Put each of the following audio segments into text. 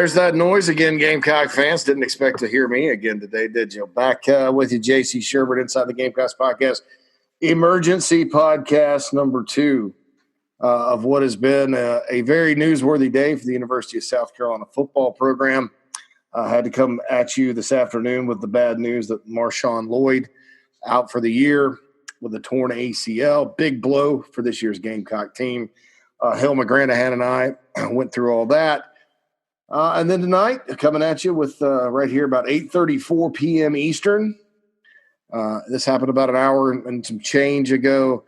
There's that noise again, Gamecock fans. Didn't expect to hear me again today, did you? Back with you, JC Shurburtt, inside the Gamecocks podcast. Emergency podcast number 2 of what has been a very newsworthy day for the University of South Carolina football program. I had to come at you this afternoon with the bad news that Marshawn Lloyd out for the year with a torn ACL. Big blow for this year's Gamecock team. Hill McGranahan and I went through all that. And then tonight, coming at you with right here about 8:34 p.m. Eastern. This happened about an hour and some change ago.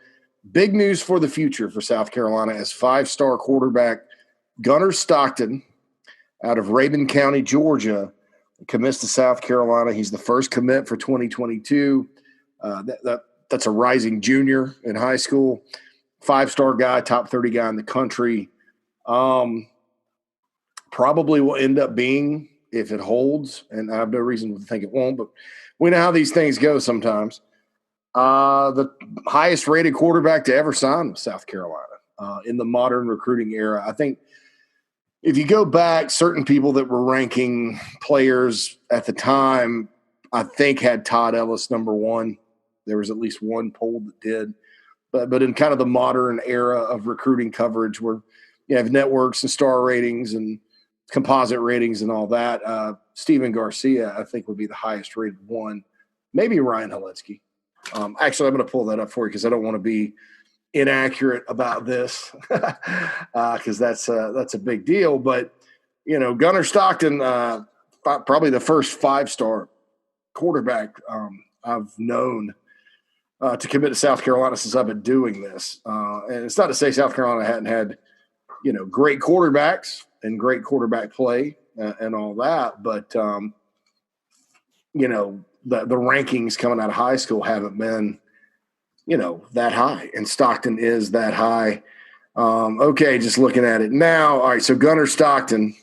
Big news for the future for South Carolina as 5-star quarterback Gunner Stockton out of Rabun County, Georgia, commits to South Carolina. He's the first commit for 2022. That's a rising junior in high school. 5-star guy, top 30 guy in the country. Probably will end up being, if it holds, and I have no reason to think it won't, but we know how these things go sometimes, the highest rated quarterback to ever sign with South Carolina in the modern recruiting era. I think if you go back, certain people that were ranking players at the time, I think had Todd Ellis number 1. There was at least one poll that did. But in kind of the modern era of recruiting coverage where you have networks and star ratings and composite ratings and all that, Steven Garcia, I think, would be the highest rated one. Maybe Ryan Holinsky. Actually, I'm going to pull that up for you because I don't want to be inaccurate about this because that's a big deal. But, you know, Gunner Stockton, probably the first 5-star quarterback I've known to commit to South Carolina since I've been doing this. And it's not to say South Carolina hadn't had, you know, great quarterbacks and great quarterback play and all that. But, you know, the rankings coming out of high school haven't been, you know, that high. And Stockton is that high. Okay, just looking at it now. All right, so Gunner Stockton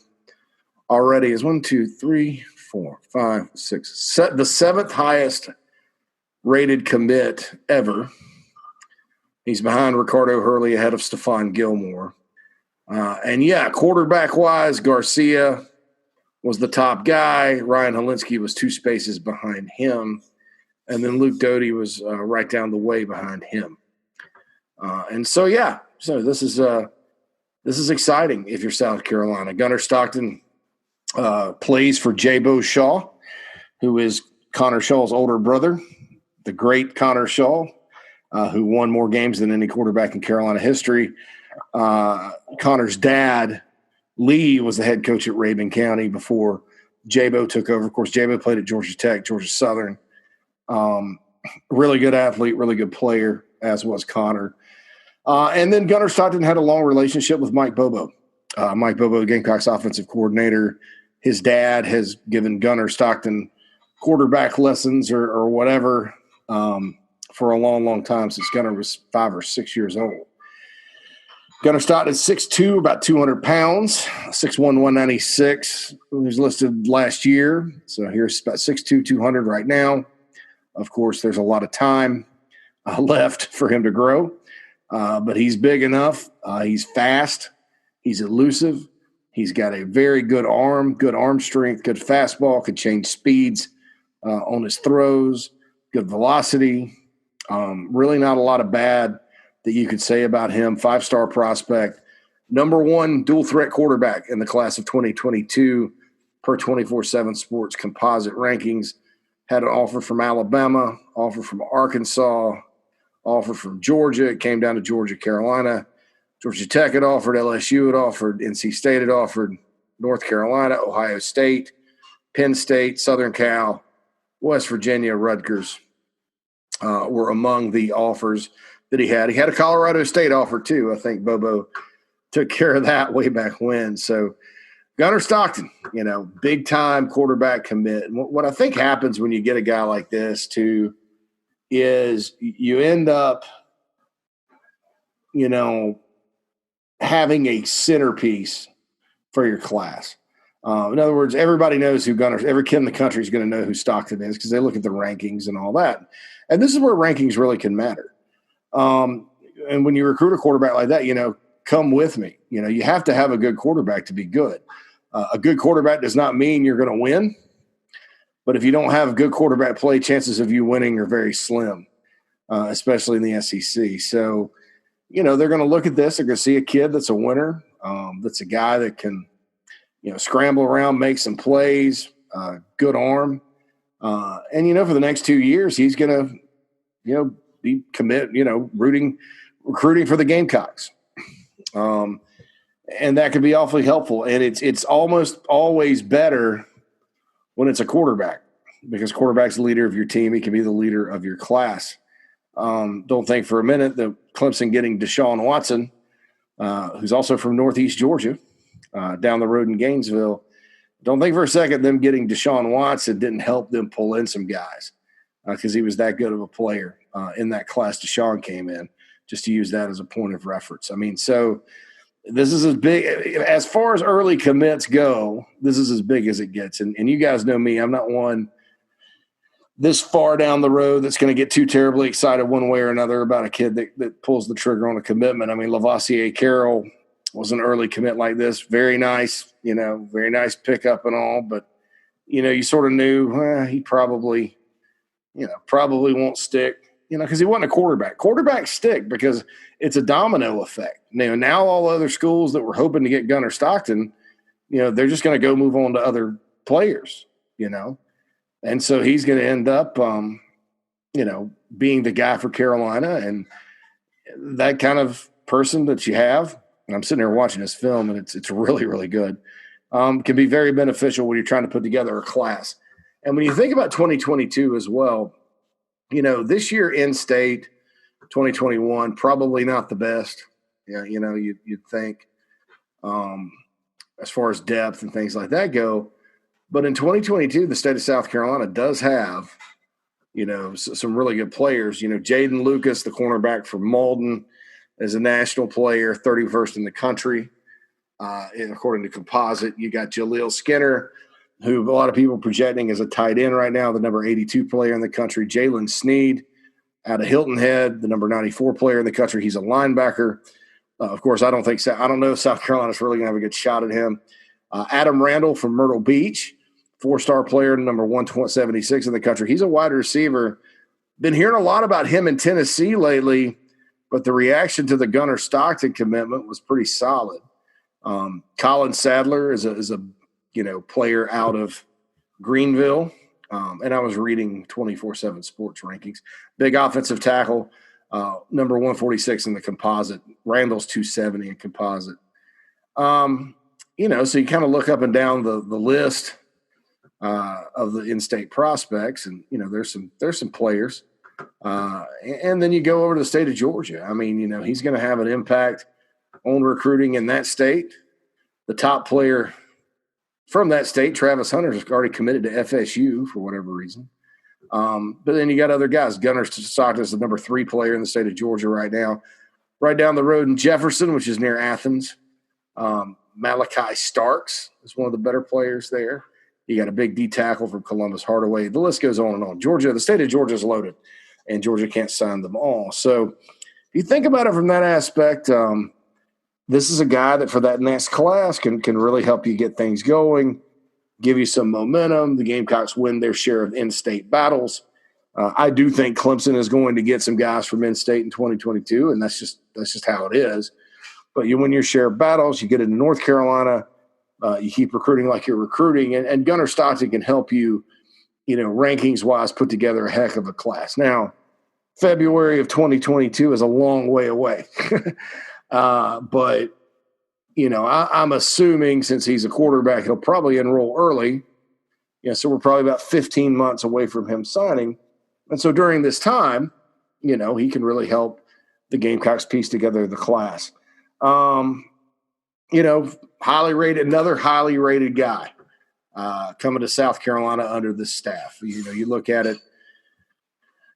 already is 1, 2, 3, 4, 5, 6. The 7th highest rated commit ever. He's behind Ricardo Hurley, ahead of Stephon Gilmore. And, yeah, quarterback-wise, Garcia was the top guy. Ryan Holinsky was 2 spaces behind him. And then Luke Doty was right down the way behind him. And so, yeah, so this is exciting if you're South Carolina. Gunner Stockton plays for Jabo Shaw, who is Connor Shaw's older brother, the great Connor Shaw, who won more games than any quarterback in Carolina history. Connor's dad, Lee, was the head coach at Rabun County before Jabo took over. Of course, Jabo played at Georgia Tech, Georgia Southern. Really good athlete, really good player, as was Connor. And then Gunner Stockton had a long relationship with Mike Bobo. Mike Bobo, Gamecocks offensive coordinator. His dad has given Gunner Stockton quarterback lessons or whatever for a long, long time since Gunner was 5 or 6 years old. Gunner Stockton is 6'2", about 200 pounds, 6'1", 196. He was listed last year. So here's about 6'2", 200 right now. Of course, there's a lot of time left for him to grow. But he's big enough. He's fast. He's elusive. He's got a very good arm strength, good fastball, could change speeds on his throws, good velocity. Really not a lot of bad that you could say about him. 5-star prospect, number 1 dual threat quarterback in the class of 2022 per 24/7 Sports composite rankings. Had an offer from Alabama, offer from Arkansas, offer from Georgia. It came down to Georgia, Carolina. Georgia Tech had offered, LSU had offered, NC State had offered, North Carolina, Ohio State, Penn State, Southern Cal, West Virginia, Rutgers were among the offers that he had. He had a Colorado State offer too. I think Bobo took care of that way back when. So Gunner Stockton, you know, big-time quarterback commit. And what I think happens when you get a guy like this too is you end up, you know, having a centerpiece for your class. In other words, everybody knows who every kid in the country is going to know who Stockton is because they look at the rankings and all that. And this is where rankings really can matter. And when you recruit a quarterback like that, you know, come with me. You know, you have to have a good quarterback to be good. A good quarterback does not mean you're going to win, but if you don't have good quarterback play, chances of you winning are very slim, especially in the SEC. So, they're going to look at this. They're going to see a kid that's a winner, that's a guy that can, scramble around, make some plays, good arm. And, for the next 2 years, he's going to, be recruiting for the Gamecocks. And that could be awfully helpful. And it's almost always better when it's a quarterback, because quarterback's the leader of your team. He can be the leader of your class. Don't think for a minute that Clemson getting Deshaun Watson, who's also from Northeast Georgia, down the road in Gainesville. Don't think for a second them getting Deshaun Watson didn't help them pull in some guys, because he was that good of a player in that class Deshaun came in, just to use that as a point of reference. I mean, so this is as big – as far as early commits go, this is as big as it gets. And you guys know me. I'm not one this far down the road that's going to get too terribly excited one way or another about a kid that pulls the trigger on a commitment. I mean, Lavoisier Carroll was an early commit like this. Very nice, very nice pickup and all. But, you sort of knew he probably won't stick, because he wasn't a quarterback. Quarterbacks stick because it's a domino effect. Now all other schools that were hoping to get Gunner Stockton, they're just going to go move on to other players, And so he's going to end up, being the guy for Carolina. And that kind of person that you have, and I'm sitting there watching this film, and it's really, really good, can be very beneficial when you're trying to put together a class. And when you think about 2022 as well, this year in-state, 2021, probably not the best. You'd think, as far as depth and things like that go. But in 2022, the state of South Carolina does have, some really good players. Jaden Lucas, the cornerback from Malden, is a national player, 31st in the country, according to Composite. You got Jaleel Skinner, who a lot of people are projecting as a tight end right now, the number 82 player in the country. Jalen Sneed out of Hilton Head, the number 94 player in the country. He's a linebacker. Of course, I don't know if South Carolina's really going to have a good shot at him. Adam Randall from Myrtle Beach, 4-star player, number 176 in the country. He's a wide receiver. Been hearing a lot about him in Tennessee lately, but the reaction to the Gunner Stockton commitment was pretty solid. Colin Sadler is a player out of Greenville. And I was reading 24/7 Sports rankings. Big offensive tackle, number 146 in the composite. Randall's 270 in composite. So you kind of look up and down the list of the in-state prospects, and there's some players. And then you go over to the state of Georgia. I mean, he's going to have an impact on recruiting in that state. The top player from that state, Travis Hunter, has already committed to FSU for whatever reason. But then you got other guys. Gunner Stockton is the number 3 player in the state of Georgia right now. Right down the road in Jefferson, which is near Athens, Malachi Starks is one of the better players there. You got a big D tackle from Columbus Hardaway. The list goes on and on. The state of Georgia is loaded, and Georgia can't sign them all. So if you think about it from that aspect, this is a guy that for that next class can really help you get things going, give you some momentum. The Gamecocks win their share of in-state battles. I do think Clemson is going to get some guys from in-state in 2022, and that's just how it is. But you win your share of battles. You get into North Carolina. You keep recruiting like you're recruiting, and Gunner Stockton can help you, rankings-wise, put together a heck of a class. Now, February of 2022 is a long way away. But, I'm assuming since he's a quarterback, he'll probably enroll early. So we're probably about 15 months away from him signing. And so during this time, he can really help the Gamecocks piece together the class. Another highly rated guy coming to South Carolina under this staff. You look at it,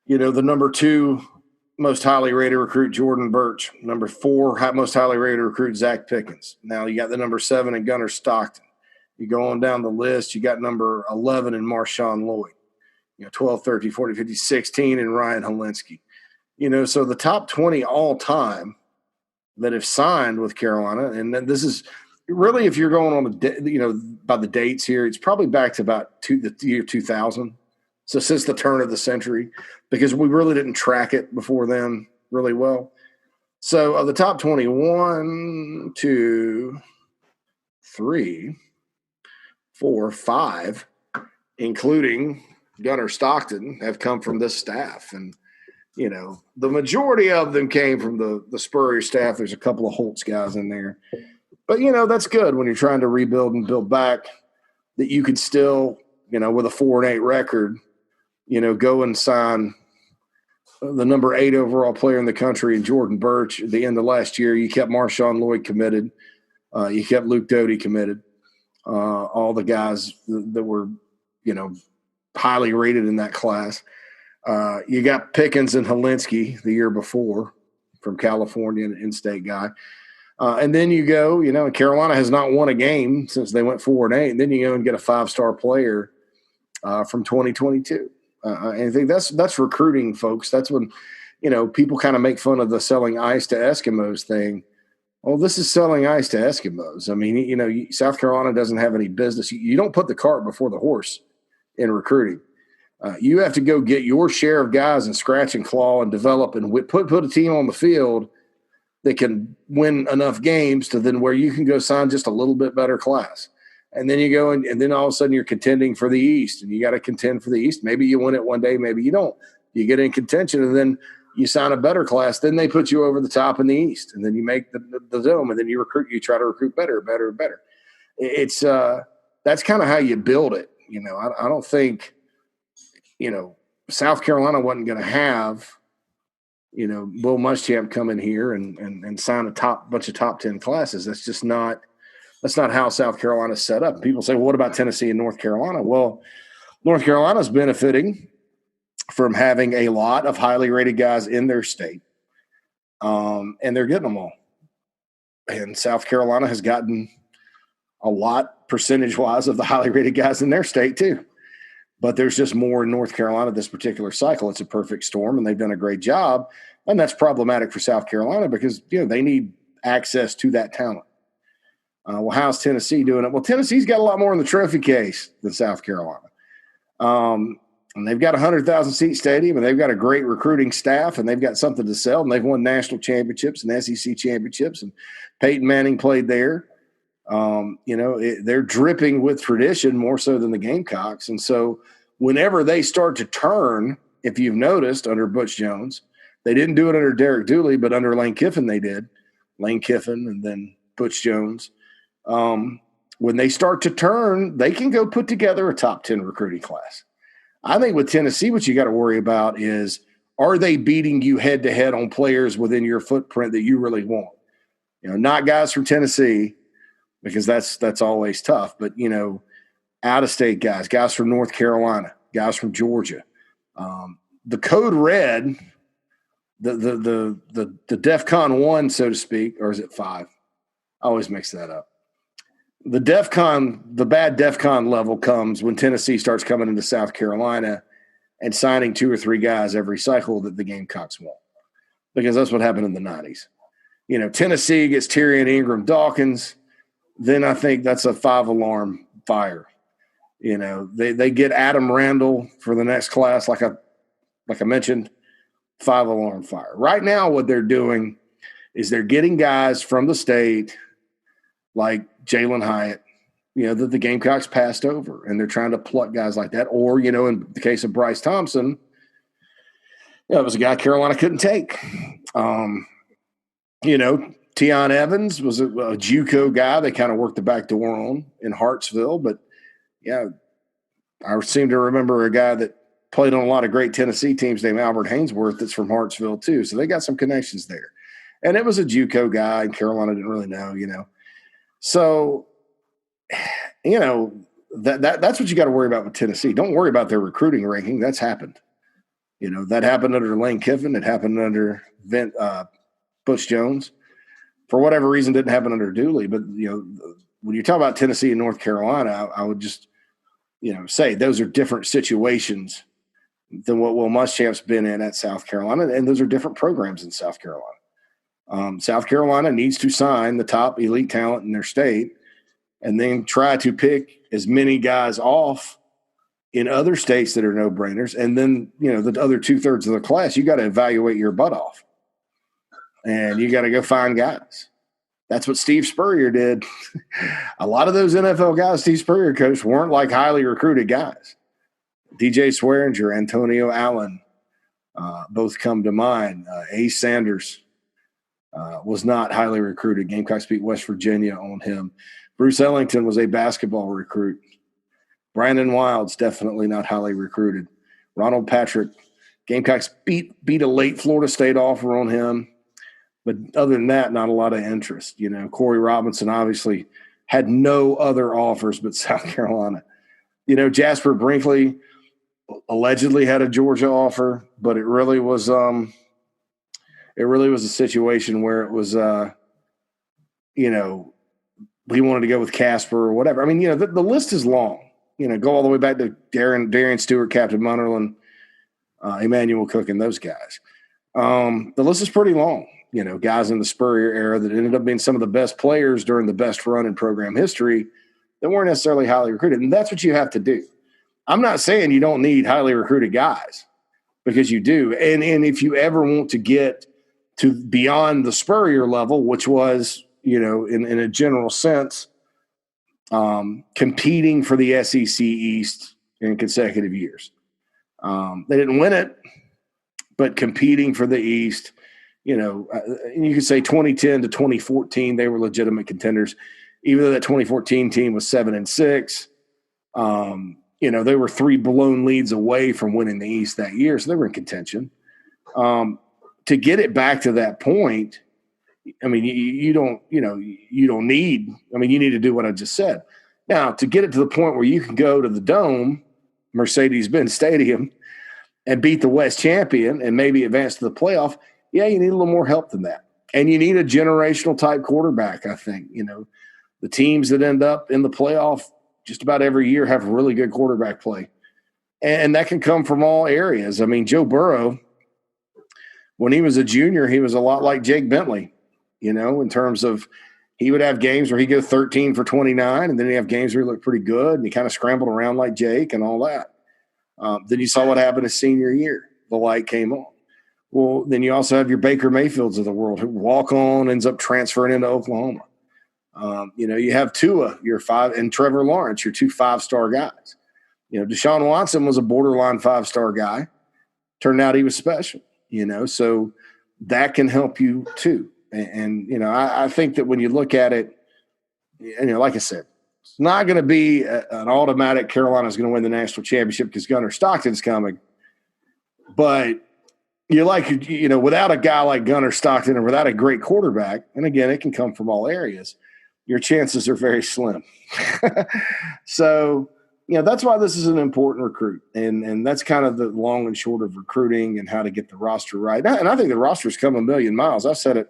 the number 2 most highly rated recruit, Jordan Birch. Number 4 most highly rated recruit, Zach Pickens. Now you got the number 7 in Gunner Stockton. You go on down the list, you got number 11 in Marshawn Lloyd. 12, 13, 14, 15, 16 in Ryan Helinski. So the top 20 all time that have signed with Carolina, and then this is really, if you're going on by the dates here, it's probably back to about the year 2000. So since the turn of the century, because we really didn't track it before then really well. So of the top 21, 2, 3, 4, 5, including Gunner Stockton, have come from this staff. And, the majority of them came from the Spurrier staff. There's a couple of Holtz guys in there. But, that's good when you're trying to rebuild and build back, that you could still, with a 4-8 record, go and sign the number 8 overall player in the country in Jordan Birch at the end of last year. You kept Marshawn Lloyd committed. You kept Luke Doty committed. All the guys that were, highly rated in that class. You got Pickens and Helinski the year before from California, an in-state guy. And then you go, Carolina has not won a game since they went 4-8. And then you go and get a 5-star player from 2022. And I think that's recruiting, folks. That's when, people kind of make fun of the selling ice to Eskimos thing. Well, this is selling ice to Eskimos. I mean, South Carolina doesn't have any business. You don't put the cart before the horse in recruiting. You have to go get your share of guys and scratch and claw and develop and put a team on the field that can win enough games to then where you can go sign just a little bit better class. And then you go and then all of a sudden you're contending for the East, and you got to contend for the East. Maybe you win it one day, maybe you don't. You get in contention, and then you sign a better class. Then they put you over the top in the East, and then you make the dome, and then you try to recruit better. It's that's kind of how you build it. I don't think, South Carolina wasn't going to have, Will Muschamp come in here and sign a bunch of top 10 classes. That's not how South Carolina's set up. People say, well, what about Tennessee and North Carolina? Well, North Carolina's benefiting from having a lot of highly rated guys in their state, and they're getting them all. And South Carolina has gotten a lot percentage-wise of the highly rated guys in their state too. But there's just more in North Carolina this particular cycle. It's a perfect storm, and they've done a great job. And that's problematic for South Carolina because, they need access to that talent. Well, how's Tennessee doing it? Well, Tennessee's got a lot more in the trophy case than South Carolina. And they've got a 100,000-seat stadium, and they've got a great recruiting staff, and they've got something to sell, and they've won national championships and SEC championships, and Peyton Manning played there. They're dripping with tradition more so than the Gamecocks. And so whenever they start to turn, if you've noticed under Butch Jones, they didn't do it under Derek Dooley, but under Lane Kiffin they did. Lane Kiffin and then Butch Jones. When they start to turn, they can go put together a top 10 recruiting class. I think with Tennessee, what you got to worry about is, are they beating you head-to-head on players within your footprint that you really want? Not guys from Tennessee, because that's always tough. But, out-of-state guys from North Carolina, guys from Georgia. The code red, the DEFCON 1, so to speak, or is it 5? I always mix that up. The bad DEFCON level comes when Tennessee starts coming into South Carolina and signing 2 or 3 guys every cycle that the Gamecocks want, because that's what happened in the 90s. Tennessee gets Tyrion Ingram Dawkins, then I think that's a 5-alarm fire. They get Adam Randall for the next class, like I mentioned, 5-alarm fire. Right now, what they're doing is they're getting guys from the state like Jalen Hyatt, that the Gamecocks passed over, and they're trying to pluck guys like that. Or, in the case of Bryce Thompson, it was a guy Carolina couldn't take. Tion Evans was a JUCO guy. They kind of worked the back door on in Hartsville. But, yeah, I seem to remember a guy that played on a lot of great Tennessee teams named Albert Hainsworth that's from Hartsville too. So they got some connections there. And it was a JUCO guy, and Carolina didn't really know, So, that's what you got to worry about with Tennessee. Don't worry about their recruiting ranking. That's happened. That happened under Lane Kiffin. It happened under Butch Jones. For whatever reason, didn't happen under Dooley. But, when you talk about Tennessee and North Carolina, I would just, say those are different situations than what Will Muschamp's been in at South Carolina. And those are different programs in South Carolina. South Carolina needs to sign the top elite talent in their state and then try to pick as many guys off in other states that are no-brainers. And then, the other 2/3 of the class, you got to evaluate your butt off. And you got to go find guys. That's what Steve Spurrier did. A lot of those NFL guys Steve Spurrier coached weren't like highly recruited guys. DJ Swearinger, Antonio Allen, both come to mind. Ace Sanders was not highly recruited. Gamecocks beat West Virginia on him. Bruce Ellington was a basketball recruit. Brandon Wilds, definitely not highly recruited. Ronald Patrick, Gamecocks beat a late Florida State offer on him. But other than that, not a lot of interest. Corey Robinson obviously had no other offers but South Carolina. Jasper Brinkley allegedly had a Georgia offer, but it really was a situation where it was he wanted to go with Casper or whatever. I mean, the list is long. Go all the way back to Darian Stewart, Captain Munnerlyn, Emmanuel Cook, and those guys. The list is pretty long. Guys in the Spurrier era that ended up being some of the best players during the best run in program history that weren't necessarily highly recruited. And that's what you have to do. I'm not saying you don't need highly recruited guys, because you do. And if you ever want to get to beyond the Spurrier level, which was, in a general sense, competing for the SEC East in consecutive years. They didn't win it, but competing for the East, you could say 2010 to 2014, they were legitimate contenders. Even though that 2014 team was 7-6, they were 3 blown leads away from winning the East that year, so they were in contention. To get it back to that point, I mean, you need to do what I just said. Now, to get it to the point where you can go to the Dome, Mercedes-Benz Stadium, and beat the West champion and maybe advance to the playoff, yeah, you need a little more help than that. And you need a generational type quarterback, I think. The teams that end up in the playoff just about every year have really good quarterback play. And that can come from all areas. I mean, Joe Burrow, when he was a junior, he was a lot like Jake Bentley, in terms of he would have games where he'd go 13 for 29, and then he'd have games where he looked pretty good, and he kind of scrambled around like Jake and all that. Then you saw what happened his senior year. The light came on. Well, then you also have your Baker Mayfields of the world who walk on, ends up transferring into Oklahoma. You have Tua, your 5, and Trevor Lawrence, your 2 5-star guys. Deshaun Watson was a borderline 5-star guy. Turned out he was special, so that can help you too. And I think that when you look at it, like I said, it's not going to be an automatic Carolina's going to win the national championship because Gunner Stockton's coming. But without a guy like Gunner Stockton or without a great quarterback, and again, it can come from all areas, your chances are very slim. So, that's why this is an important recruit. And that's kind of the long and short of recruiting and how to get the roster right. And I think the roster's come a million miles. I've said it.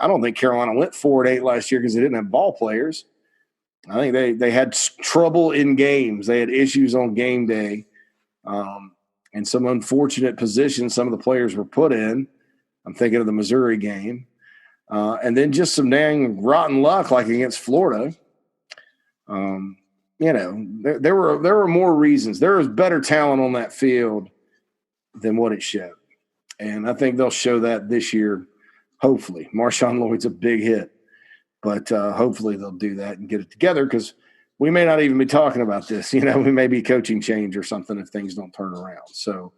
I don't think Carolina went 4-8 last year because they didn't have ball players. I think they had trouble in games. They had issues on game day. And some unfortunate positions some of the players were put in. I'm thinking of the Missouri game. And then just some dang rotten luck like against Florida. There were more reasons. There was better talent on that field than what it showed. And I think they'll show that this year, hopefully. Marshawn Lloyd's a big hit. But hopefully they'll do that and get it together because we may not even be talking about this. We may be coaching change or something if things don't turn around. So,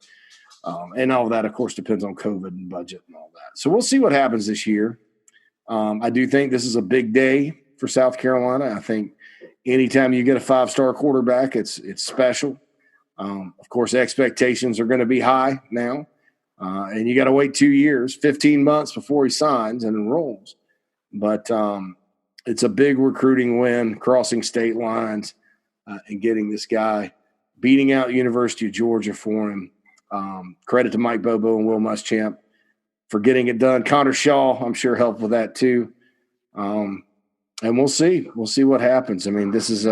and all of that, of course, depends on COVID and budget and all that. So we'll see what happens this year. I do think this is a big day for South Carolina. I think anytime you get a 5-star quarterback, it's special. Of course, expectations are going to be high now. And you got to wait 2 years, 15 months before he signs and enrolls. But it's a big recruiting win, crossing state lines and getting this guy, beating out University of Georgia for him. Credit to Mike Bobo and Will Muschamp for getting it done. Connor Shaw, I'm sure, helped with that too. And we'll see. We'll see what happens. I mean, this is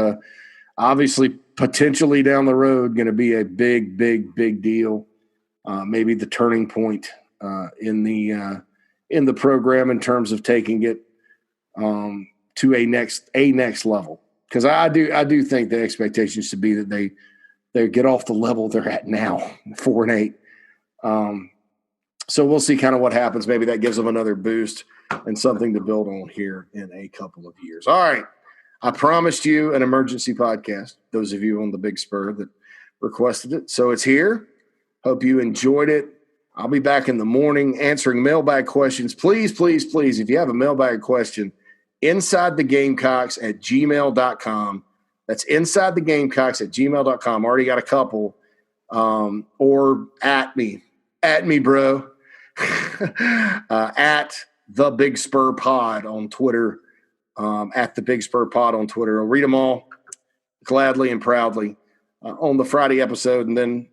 obviously potentially down the road going to be a big, big, big deal. Maybe the turning point in the in the program in terms of taking it to a next level. Because I do think the expectation should be that they get off the level they're at now, 4-8. So we'll see kind of what happens. Maybe that gives them another boost and something to build on here in a couple of years. All right. I promised you an emergency podcast, those of you on the Big Spur that requested it. So it's here. Hope you enjoyed it. I'll be back in the morning answering mailbag questions. Please, please, please, if you have a mailbag question, inside the Gamecocks at gmail.com. That's inside the Gamecocks at gmail.com. Already got a couple. Or at me, bro. At the Big Spur Pod on Twitter. At the Big Spur Pod on Twitter. I'll read them all gladly and proudly on the Friday episode, and then,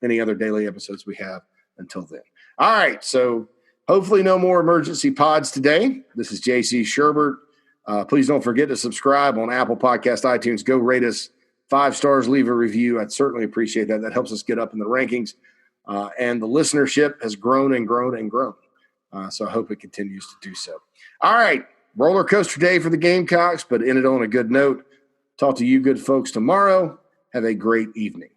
any other daily episodes we have until then. All right, so hopefully no more emergency pods today. This is JC Shurburtt. Please don't forget to subscribe on Apple Podcast, iTunes. Go rate us 5 stars, leave a review. I'd certainly appreciate that. That helps us get up in the rankings. And the listenership has grown and grown and grown. So I hope it continues to do so. All right, roller coaster day for the Gamecocks, but ended on a good note. Talk to you good folks tomorrow. Have a great evening.